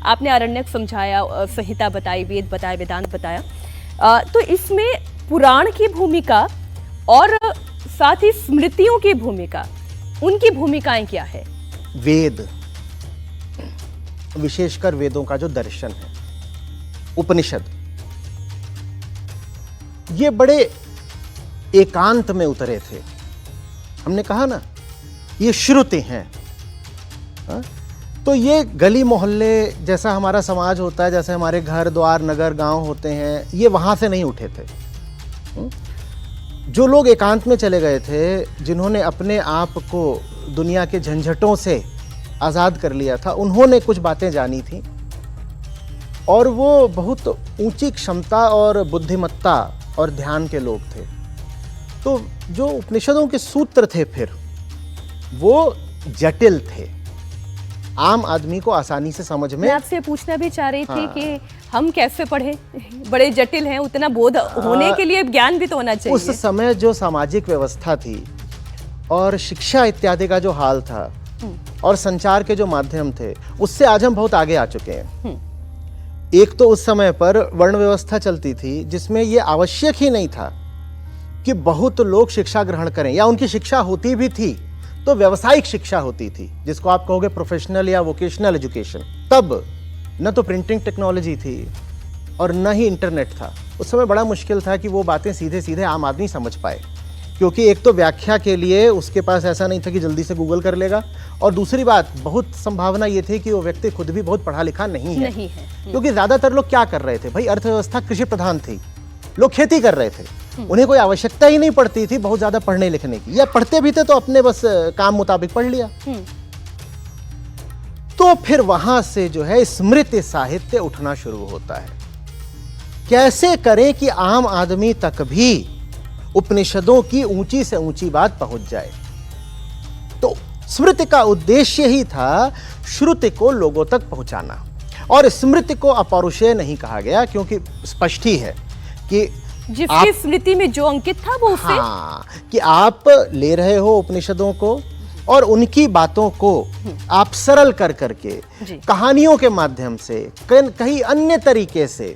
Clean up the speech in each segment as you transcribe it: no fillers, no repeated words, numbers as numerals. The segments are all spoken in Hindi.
आपने आरण्यक समझाया, संहिता बताई, वेद बताया, वेदांत बताया, तो इसमें पुराण की भूमिका और साथ ही स्मृतियों की भूमिका, उनकी भूमिकाएं क्या है? वेद, विशेषकर वेदों का जो दर्शन है, उपनिषद, ये बड़े एकांत में उतरे थे। हमने कहा ना, ये श्रुति हैं। तो ये गली मोहल्ले जैसा हमारा समाज होता है, जैसे हमारे घर द्वार नगर गांव होते हैं, ये वहां से नहीं उठे थे। जो लोग एकांत में चले गए थे, जिन्होंने अपने आप को दुनिया के झंझटों से आज़ाद कर लिया था, उन्होंने कुछ बातें जानी थी और वो बहुत ऊंची क्षमता और बुद्धिमत्ता और ध्यान के लोग थे। तो जो उपनिषदों के सूत्र थे फिर वो जटिल थे, आम आदमी को आसानी से समझ में। मैं आपसे पूछना भी चाह रही थी कि हम कैसे पढ़ें, बड़े जटिल हैं, उतना बोध होने के लिए ज्ञान भी तो होना चाहिए। उस समय जो सामाजिक व्यवस्था थी और शिक्षा इत्यादि का जो हाल था और संचार के जो माध्यम थे, उससे आज हम बहुत आगे आ चुके हैं। एक तो उस समय पर वर्ण व्यवस्था चलती थी जिसमें यह आवश्यक ही नहीं था कि बहुत लोग शिक्षा ग्रहण करें, या उनकी शिक्षा होती भी थी तो व्यावसायिक शिक्षा होती थी, जिसको आप कहोगे प्रोफेशनल या वोकेशनल एजुकेशन। तब न तो प्रिंटिंग टेक्नोलॉजी थी और न ही इंटरनेट था। उस समय बड़ा मुश्किल था कि वो बातें सीधे सीधे आम आदमी समझ पाए, क्योंकि एक तो व्याख्या के लिए उसके पास ऐसा नहीं था कि जल्दी से गूगल कर लेगा, और दूसरी बात, बहुत संभावना ये थी कि वो व्यक्ति खुद भी बहुत पढ़ा लिखा नहीं है। क्योंकि ज्यादातर लोग क्या कर रहे थे भाई, अर्थव्यवस्था कृषि प्रधान थी, लोग खेती कर रहे थे, उन्हें कोई आवश्यकता ही नहीं पड़ती थी बहुत ज्यादा पढ़ने लिखने की, या पढ़ते भी थे तो अपने बस काम मुताबिक पढ़ लिया। तो फिर वहां से जो है स्मृति साहित्य उठना शुरू होता है। कैसे करें कि आम आदमी तक भी उपनिषदों की ऊंची से ऊंची बात पहुंच जाए। तो स्मृति का उद्देश्य ही था श्रुति को लोगों तक पहुंचाना, और स्मृति को अपौरुषेय नहीं कहा गया, क्योंकि स्पष्ट ही है कि जिसकी स्मृति में जो अंकित था वो उससे, हाँ, कि आप ले रहे हो उपनिषदों को और उनकी बातों को आप सरल कर करके कहानियों के माध्यम से, कहीं अन्य तरीके से,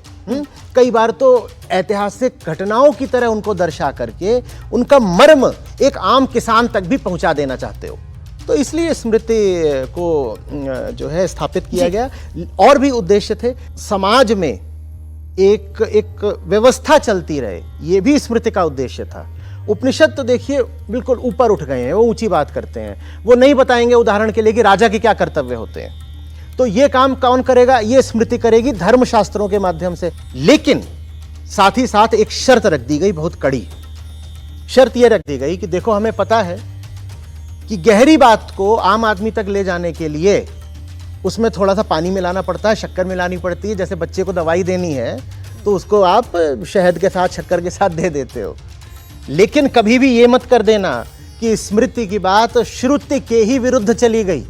कई बार तो ऐतिहासिक घटनाओं की तरह उनको दर्शा करके उनका मर्म एक आम किसान तक भी पहुंचा देना चाहते हो। तो इसलिए स्मृति को जो है स्थापित किया गया। और भी उद्देश्य थे, समाज में एक व्यवस्था चलती रहे, ये भी स्मृति का उद्देश्य था। उपनिषद तो देखिए बिल्कुल ऊपर उठ गए हैं, वो ऊंची बात करते हैं, वो नहीं बताएंगे उदाहरण के लिए कि राजा के क्या कर्तव्य होते हैं। तो ये काम कौन करेगा, ये स्मृति करेगी धर्मशास्त्रों के माध्यम से। लेकिन साथ ही साथ एक शर्त रख दी गई, बहुत कड़ी शर्त यह रख दी गई कि देखो, हमें पता है कि गहरी बात को आम आदमी तक ले जाने के लिए उसमें थोड़ा सा पानी मिलाना पड़ता है, शक्कर मिलानी पड़ती है। जैसे बच्चे को दवाई देनी है तो उसको आप शहद के साथ, शक्कर के साथ दे देते हो। लेकिन कभी भी ये मत कर देना कि स्मृति की बात श्रुति के ही विरुद्ध चली गई।